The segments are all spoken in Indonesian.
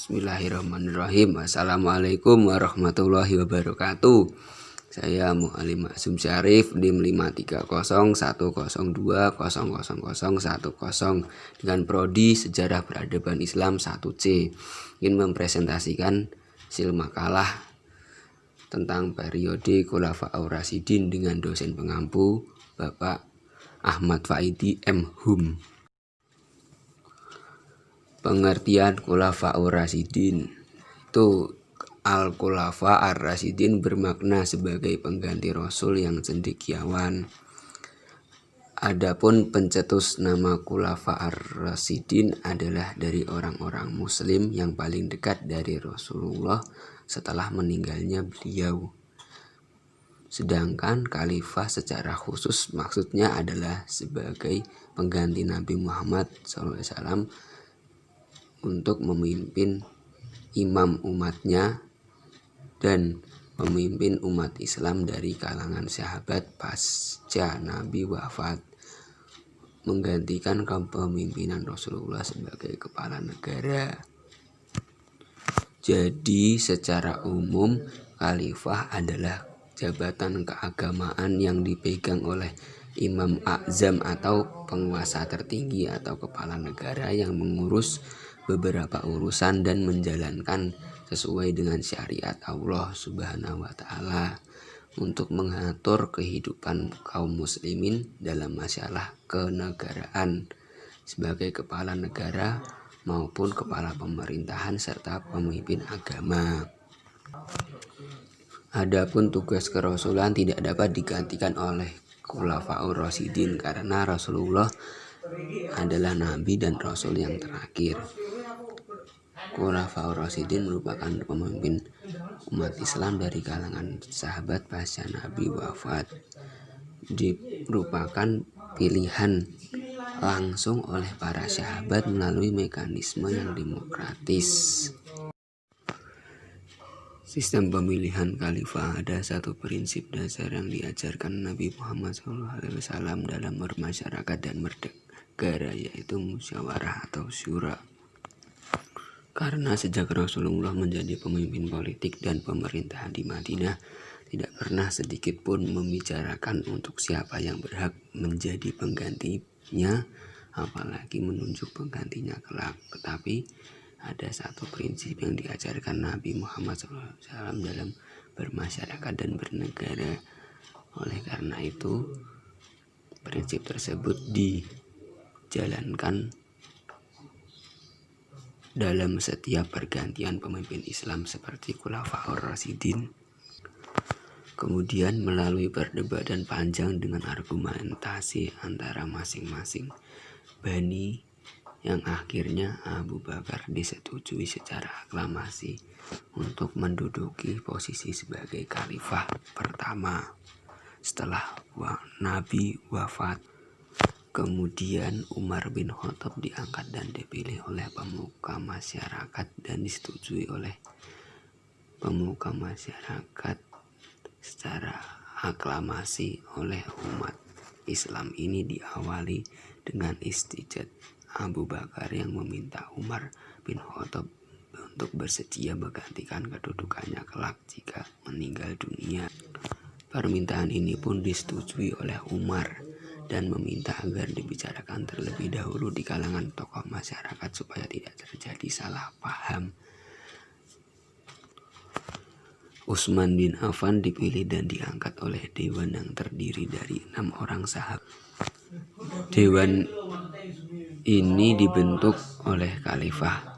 Bismillahirrahmanirrahim. Assalamualaikum warahmatullahi wabarakatuh. Saya Mu'alim Maksum Syarif, NIM 53010020010 dengan Prodi Sejarah Peradaban Islam 1C. Ingin mempresentasikan hasil makalah tentang periode Khulafaur Rasyidin dengan dosen pengampu Bapak Ahmad Faidi M. Hum. Pengertian Khulafaur Rasyidin itu Al-Khulafa Ar-Rasyidin bermakna sebagai pengganti Rasul yang cendekiawan. Adapun pencetus nama Khulafa Ar-Rasyidin adalah dari orang-orang Muslim yang paling dekat dari Rasulullah setelah meninggalnya beliau. Sedangkan khalifah secara khusus maksudnya adalah sebagai pengganti Nabi Muhammad SAW untuk memimpin imam umatnya dan memimpin umat Islam dari kalangan sahabat pasca Nabi wafat, menggantikan kepemimpinan Rasulullah sebagai kepala negara. Jadi secara umum khalifah adalah jabatan keagamaan yang dipegang oleh Imam A'zam atau penguasa tertinggi atau kepala negara yang mengurus beberapa urusan dan menjalankan sesuai dengan syariat Allah Subhanahu wa Ta'ala untuk mengatur kehidupan kaum muslimin dalam masalah kenegaraan sebagai kepala negara maupun kepala pemerintahan serta pemimpin agama. Adapun tugas kerasulan tidak dapat digantikan oleh Khulafaur Rasyidin karena Rasulullah adalah nabi dan rasul yang terakhir. Khulafaur Rasyidin merupakan pemimpin umat Islam dari kalangan sahabat pasca Nabi wafat. Merupakan pilihan langsung oleh para sahabat melalui mekanisme yang demokratis. Sistem pemilihan khalifah ada satu prinsip dasar yang diajarkan Nabi Muhammad SAW dalam bermasyarakat dan bernegara, yaitu musyawarah atau syura. Karena sejak Rasulullah menjadi pemimpin politik dan pemerintahan di Madinah, tidak pernah sedikit pun membicarakan untuk siapa yang berhak menjadi penggantinya, apalagi menunjuk penggantinya kelak. Tetapi ada satu prinsip yang diajarkan Nabi Muhammad SAW dalam bermasyarakat dan bernegara. Oleh karena itu, prinsip tersebut dijalankan dalam setiap pergantian pemimpin Islam seperti Khulafaur Rasyidin. Kemudian melalui perdebatan panjang dengan argumentasi antara masing-masing bani yang akhirnya Abu Bakar disetujui secara aklamasi untuk menduduki posisi sebagai khalifah pertama setelah Nabi wafat. Kemudian Umar bin Khattab diangkat dan dipilih oleh pemuka masyarakat dan disetujui oleh pemuka masyarakat secara aklamasi oleh umat Islam. Ini diawali dengan istijad Abu Bakar yang meminta Umar bin Khattab untuk bersedia menggantikan kedudukannya kelak jika meninggal dunia. Permintaan ini pun disetujui oleh Umar dan meminta agar dibicarakan terlebih dahulu di kalangan tokoh masyarakat supaya tidak terjadi salah paham. Utsman bin Affan dipilih dan diangkat oleh dewan yang terdiri dari 6 orang sahabat. Dewan ini dibentuk oleh Khalifah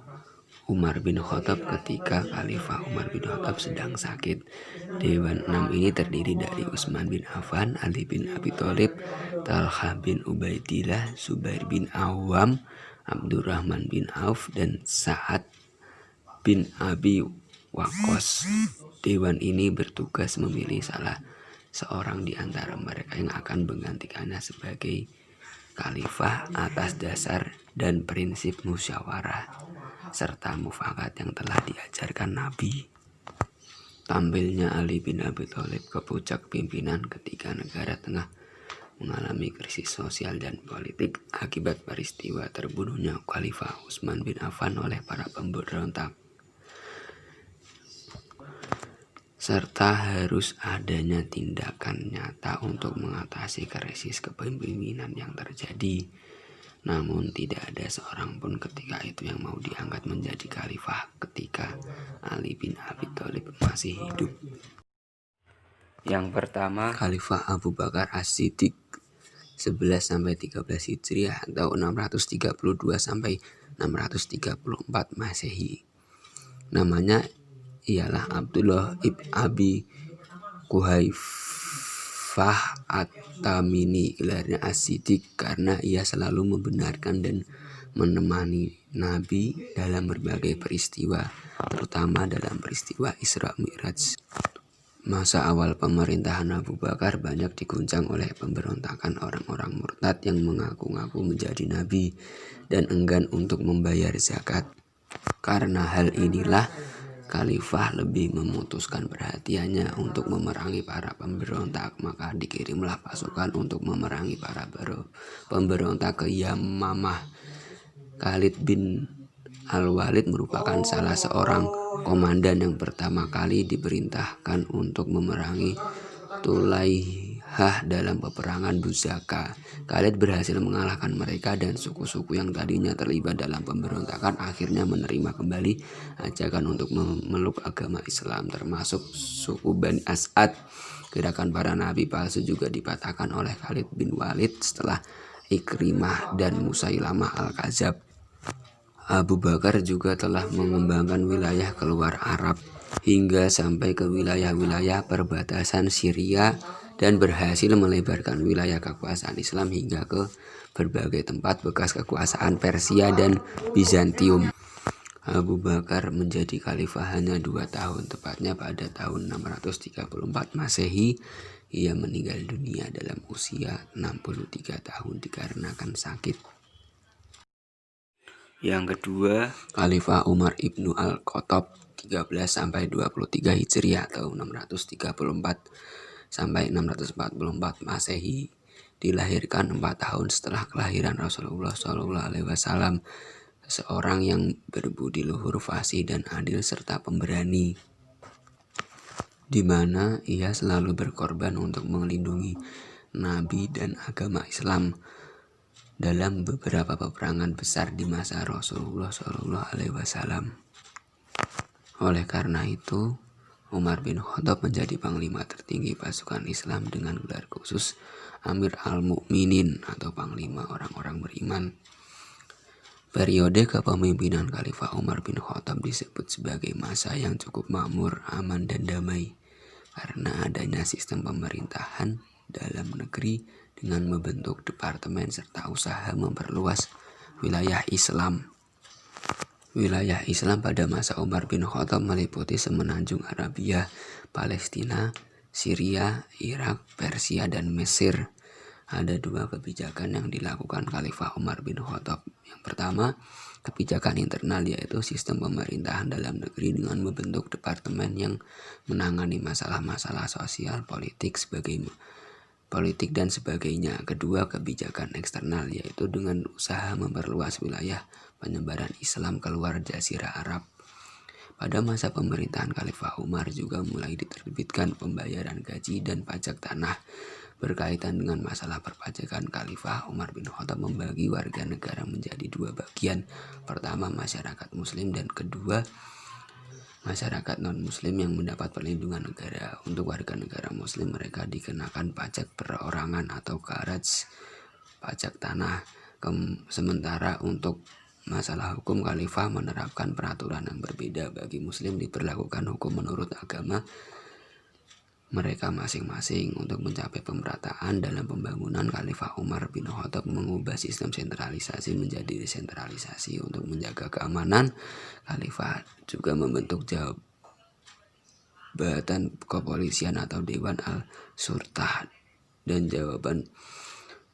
Umar bin Khattab ketika Khalifah Umar bin Khattab sedang sakit. Dewan 6 ini terdiri dari Utsman bin Affan, Ali bin Abi Thalib, Talha bin Ubaidillah, Zubair bin Awam, Abdurrahman bin Auf, dan Sa'ad bin Abi Waqqas. Dewan ini bertugas memilih salah seorang di antara mereka yang akan menggantikannya sebagai khalifah atas dasar dan prinsip musyawarah serta mufakat yang telah diajarkan Nabi. Tampilnya Ali bin Abi Thalib ke puncak pimpinan ketika negara tengah mengalami krisis sosial dan politik akibat peristiwa terbunuhnya Khalifah Utsman bin Affan oleh para pemberontak. serta harus adanya tindakan nyata untuk mengatasi krisis kepemimpinan yang terjadi. Namun tidak ada seorang pun ketika itu yang mau diangkat menjadi khalifah ketika Ali bin Abi Thalib masih hidup. Yang pertama, Khalifah Abu Bakar As-Siddiq 11-13 Hijriah atau 632-634 Masehi. Namanya ialah Abdullah ibn Abi Quhaifah At-Tamimi. Gelarnya As-Siddiq karena ia selalu membenarkan dan menemani Nabi dalam berbagai peristiwa, terutama dalam peristiwa Isra Mi'raj. Masa awal pemerintahan Abu Bakar banyak diguncang oleh pemberontakan orang-orang murtad yang mengaku-ngaku menjadi nabi dan enggan untuk membayar zakat. Karena hal inilah Khalifah lebih memutuskan perhatiannya untuk memerangi para pemberontak, maka dikirimlah pasukan untuk memerangi para pemberontak ke Yamamah. Khalid bin Al-Walid merupakan salah seorang komandan yang pertama kali diperintahkan untuk memerangi Tulaihah dalam peperangan Buzaka. Khalid berhasil mengalahkan mereka dan suku-suku yang tadinya terlibat dalam pemberontakan akhirnya menerima kembali ajakan untuk memeluk agama Islam, termasuk suku Bani As'ad. Gerakan para nabi palsu juga dipatahkan oleh Khalid bin Walid setelah Ikrimah dan Musailamah Al-Kadzab. Abu Bakar juga telah mengembangkan wilayah keluar Arab hingga sampai ke wilayah-wilayah perbatasan Syria dan berhasil melebarkan wilayah kekuasaan Islam hingga ke berbagai tempat bekas kekuasaan Persia dan Bizantium. Abu Bakar menjadi khalifah hanya 2 tahun, tepatnya pada tahun 634 Masehi. Ia meninggal dunia dalam usia 63 tahun dikarenakan sakit. Yang kedua, Khalifah Umar ibnu Al-Khattab 13-23 Hijriah atau 634-644 Masehi. Dilahirkan 4 tahun setelah kelahiran Rasulullah SAW, seorang yang berbudi luhur, fasih dan adil serta pemberani, di mana ia selalu berkorban untuk melindungi Nabi dan agama Islam dalam beberapa peperangan besar di masa Rasulullah SAW. Oleh karena itu, Umar bin Khattab menjadi panglima tertinggi pasukan Islam dengan gelar khusus Amir al-Mu'minin atau panglima orang-orang beriman. Periode kepemimpinan Khalifah Umar bin Khattab disebut sebagai masa yang cukup makmur, aman dan damai karena adanya sistem pemerintahan dalam negeri dengan membentuk departemen serta usaha memperluas wilayah Islam. Wilayah Islam pada masa Umar bin Khattab meliputi semenanjung Arabia, Palestina, Syria, Irak, Persia, dan Mesir. Ada 2 kebijakan yang dilakukan Khalifah Umar bin Khattab. Yang pertama, kebijakan internal, yaitu sistem pemerintahan dalam negeri dengan membentuk departemen yang menangani masalah-masalah sosial, politik dan sebagainya. Kedua, kebijakan eksternal, yaitu dengan usaha memperluas wilayah penyebaran Islam keluar Jazirah Arab. Pada masa pemerintahan Khalifah Umar juga mulai diterbitkan pembayaran gaji dan pajak tanah. Berkaitan dengan masalah perpajakan, Khalifah Umar bin Khattab membagi warga negara menjadi 2 bagian. Pertama, masyarakat muslim, dan kedua, masyarakat non-muslim yang mendapat perlindungan negara. Untuk warga negara muslim, mereka dikenakan pajak perorangan atau kharaj, pajak tanah. Sementara untuk masalah hukum, Khalifah menerapkan peraturan yang berbeda. Bagi muslim diberlakukan hukum menurut agama mereka masing-masing. Untuk mencapai pemerataan dalam pembangunan, Khalifah Umar bin Khattab mengubah sistem sentralisasi menjadi desentralisasi. Untuk menjaga keamanan, Khalifah juga membentuk jabatan kepolisian atau Dewan al-Surtah dan jawaban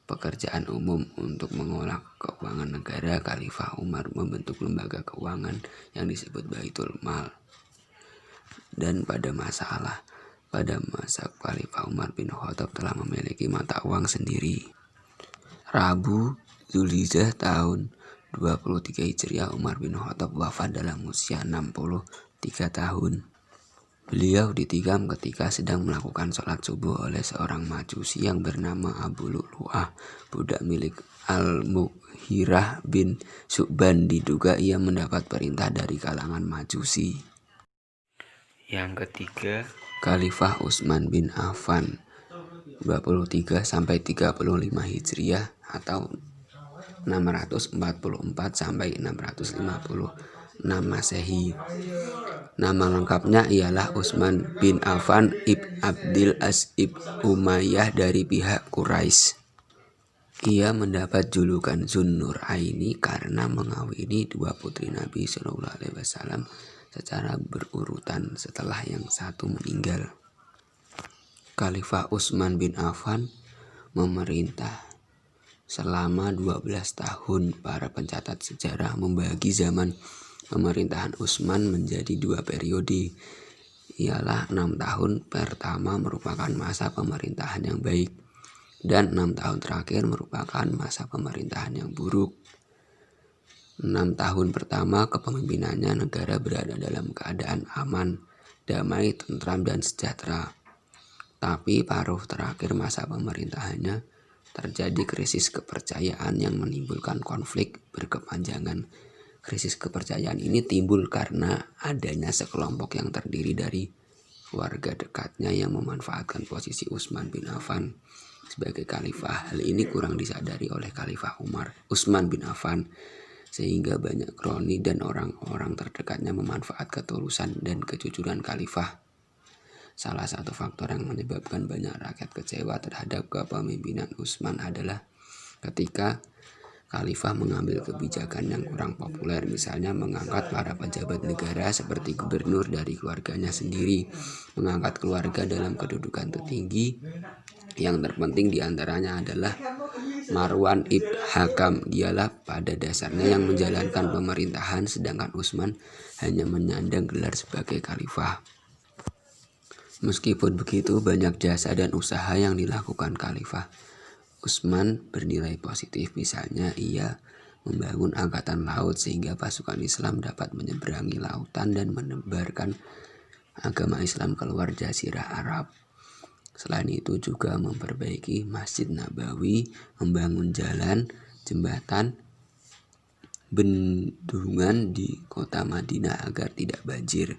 pekerjaan umum. Untuk mengolah keuangan negara, Khalifah Umar membentuk lembaga keuangan yang disebut Baitul Mal. Dan pada masa Khalifah Umar bin Khattab telah memiliki mata uang sendiri. Rabu Zulhijjah tahun 23 Hijriah, Umar bin Khattab wafat dalam usia 63 tahun. Beliau ditikam ketika sedang melakukan sholat subuh oleh seorang majusi yang bernama Abu Lu'lu'ah, budak milik Al-Mughirah bin Syu'ban. Diduga ia mendapat perintah dari kalangan majusi. Yang ketiga, Khalifah Utsman bin Affan 23 sampai 35 Hijriah atau 644 sampai 656 Masehi. Nama lengkapnya ialah Utsman bin Affan ibn Abdil As ibn Umayyah dari pihak Quraisy. Ia mendapat julukan Zunnuraini karena mengawini dua putri Nabi Shallallahu Alaihi Wasallam secara berurutan setelah yang satu meninggal. Khalifah Utsman bin Affan memerintah selama 12 tahun. Para pencatat sejarah membagi zaman pemerintahan Utsman menjadi dua periode, ialah 6 tahun pertama merupakan masa pemerintahan yang baik dan 6 tahun terakhir merupakan masa pemerintahan yang buruk. 6 tahun pertama kepemimpinannya negara berada dalam keadaan aman, damai, tentram, dan sejahtera. Tapi paruh terakhir masa pemerintahannya terjadi krisis kepercayaan yang menimbulkan konflik berkepanjangan. Krisis kepercayaan ini timbul karena adanya sekelompok yang terdiri dari keluarga dekatnya yang memanfaatkan posisi Utsman bin Affan sebagai khalifah. Hal ini kurang disadari oleh Khalifah Utsman bin Affan, sehingga banyak kroni dan orang-orang terdekatnya memanfaat ketulusan dan kejujuran khalifah. Salah satu faktor yang menyebabkan banyak rakyat kecewa terhadap kepemimpinan Utsman adalah ketika khalifah mengambil kebijakan yang kurang populer, misalnya mengangkat para pejabat negara seperti gubernur dari keluarganya sendiri, mengangkat keluarga dalam kedudukan tertinggi. Yang terpenting diantaranya adalah Marwan ibn Hakam. Dialah pada dasarnya yang menjalankan pemerintahan, sedangkan Utsman hanya menyandang gelar sebagai khalifah. Meskipun begitu, banyak jasa dan usaha yang dilakukan khalifah Utsman bernilai positif. Misalnya ia membangun angkatan laut sehingga pasukan Islam dapat menyeberangi lautan dan menebarkan agama Islam keluar jazirah Arab. Selain itu juga memperbaiki Masjid Nabawi, membangun jalan, jembatan, bendungan di kota Madinah agar tidak banjir.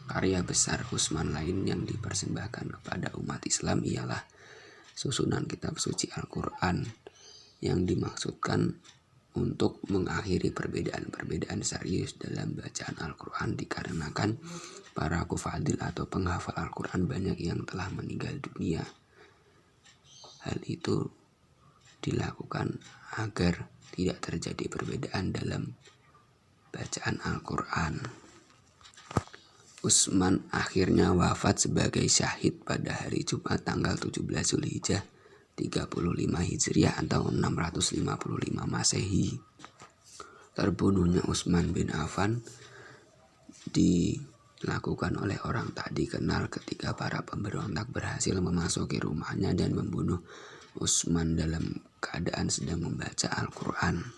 Karya besar Utsman lain yang dipersembahkan kepada umat Islam ialah susunan kitab suci Al-Quran, yang dimaksudkan untuk mengakhiri perbedaan-perbedaan serius dalam bacaan Al-Quran dikarenakan para kufadil atau penghafal Al-Quran banyak yang telah meninggal dunia. Hal itu dilakukan agar tidak terjadi perbedaan dalam bacaan Al-Quran. Utsman akhirnya wafat sebagai syahid pada hari Jumat tanggal 17 Zulhijjah 35 Hijriah atau 655 Masehi. Terbunuhnya Utsman bin Affan dilakukan oleh orang tak dikenal ketika para pemberontak berhasil memasuki rumahnya dan membunuh Utsman dalam keadaan sedang membaca Al-Quran.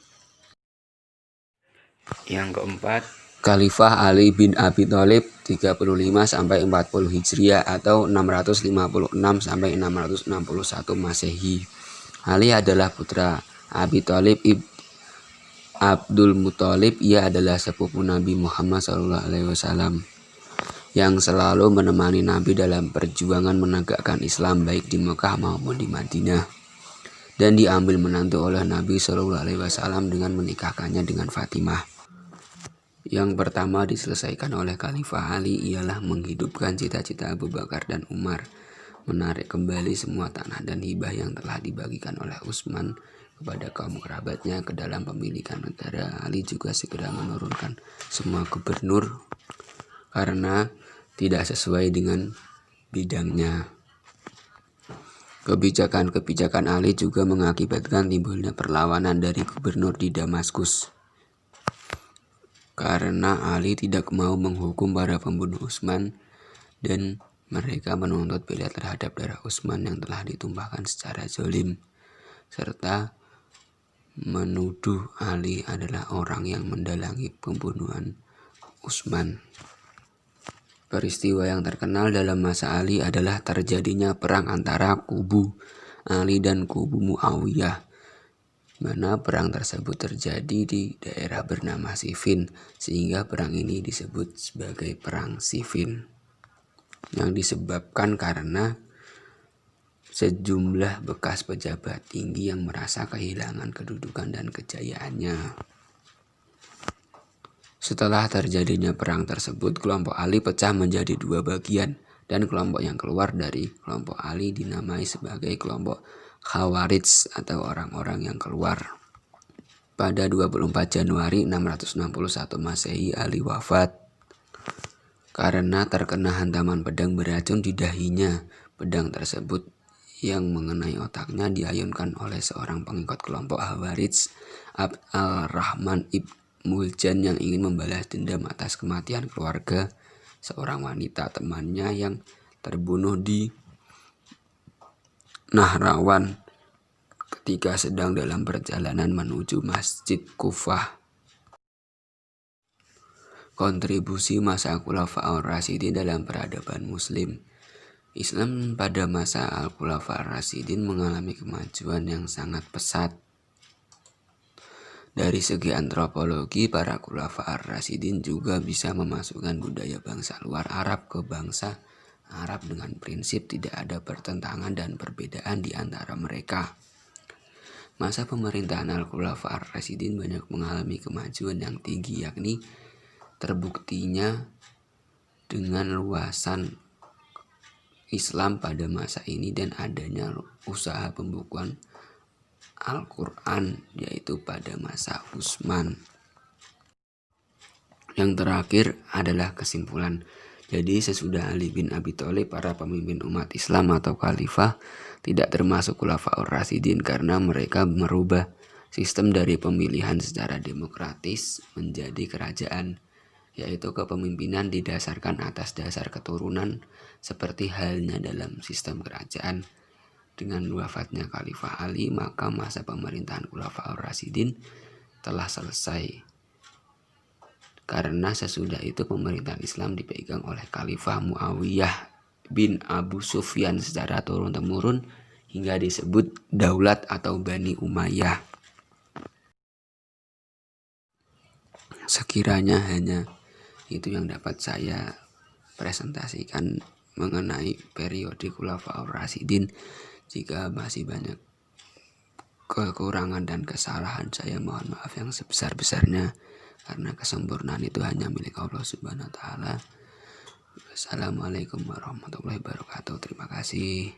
Yang keempat, Khalifah Ali bin Abi Thalib 35 sampai 40 Hijriah atau 656 sampai 661 Masehi. Ali adalah putra Abi Thalib ibn Abdul Muthalib. Ia adalah sepupu Nabi Muhammad SAW yang selalu menemani Nabi dalam perjuangan menegakkan Islam baik di Mekah maupun di Madinah, dan diambil menantu oleh Nabi SAW dengan menikahkannya dengan Fatimah. Yang pertama diselesaikan oleh Khalifah Ali ialah menghidupkan cita-cita Abu Bakar dan Umar, menarik kembali semua tanah dan hibah yang telah dibagikan oleh Utsman kepada kaum kerabatnya ke dalam pemilikan negara. Ali juga segera menurunkan semua gubernur karena tidak sesuai dengan bidangnya. Kebijakan-kebijakan Ali juga mengakibatkan timbulnya perlawanan dari gubernur di Damaskus, karena Ali tidak mau menghukum para pembunuh Utsman dan mereka menuntut bela terhadap darah Utsman yang telah ditumpahkan secara zalim, serta menuduh Ali adalah orang yang mendalangi pembunuhan Utsman. Peristiwa yang terkenal dalam masa Ali adalah terjadinya perang antara kubu Ali dan kubu Muawiyah, mana perang tersebut terjadi di daerah bernama Siffin, sehingga perang ini disebut sebagai perang Siffin, yang disebabkan karena sejumlah bekas pejabat tinggi yang merasa kehilangan kedudukan dan kejayaannya. Setelah terjadinya perang tersebut, kelompok Ali pecah menjadi dua bagian, dan kelompok yang keluar dari kelompok Ali dinamai sebagai kelompok Khawarij atau orang-orang yang keluar. Pada 24 Januari 661 Masehi, Ali wafat karena terkena hantaman pedang beracun di dahinya. Pedang tersebut yang mengenai otaknya diayunkan oleh seorang pengikut kelompok Khawarij, Abd al-Rahman ibn Muljan, yang ingin membalas dendam atas kematian keluarga seorang wanita temannya yang terbunuh di Nahrawan ketika sedang dalam perjalanan menuju Masjid Kufah. Kontribusi masa Khulafaur Rasyidin dalam peradaban Muslim. Islam pada masa Al-Khulafaur Rasyidin mengalami kemajuan yang sangat pesat. Dari segi antropologi, para Khulafaur Rasyidin juga bisa memasukkan budaya bangsa luar Arab ke bangsa Arab dengan prinsip tidak ada pertentangan dan perbedaan di antara mereka. Masa pemerintahan Al-Khulafaur Rasyidin banyak mengalami kemajuan yang tinggi, yakni terbuktinya dengan luasan Islam pada masa ini dan adanya usaha pembukuan Al-Quran, yaitu pada masa Utsman. Yang terakhir adalah kesimpulan. Jadi sesudah Ali bin Abi Thalib, para pemimpin umat Islam atau khalifah tidak termasuk Khulafaur Rasyidin karena mereka merubah sistem dari pemilihan secara demokratis menjadi kerajaan, yaitu kepemimpinan didasarkan atas dasar keturunan seperti halnya dalam sistem kerajaan. Dengan wafatnya Khalifah Ali, maka masa pemerintahan Khulafaur Rasyidin telah selesai. Karena sesudah itu pemerintahan Islam dipegang oleh Khalifah Muawiyah bin Abu Sufyan secara turun-temurun hingga disebut Daulat atau Bani Umayyah. Sekiranya hanya itu yang dapat saya presentasikan mengenai periode Khulafaur Rasyidin. Jika masih banyak kekurangan dan kesalahan, saya mohon maaf yang sebesar-besarnya, karena kesempurnaan itu hanya milik Allah Subhanahu wa Ta'ala. Wassalamualaikum warahmatullahi wabarakatuh. Terima kasih.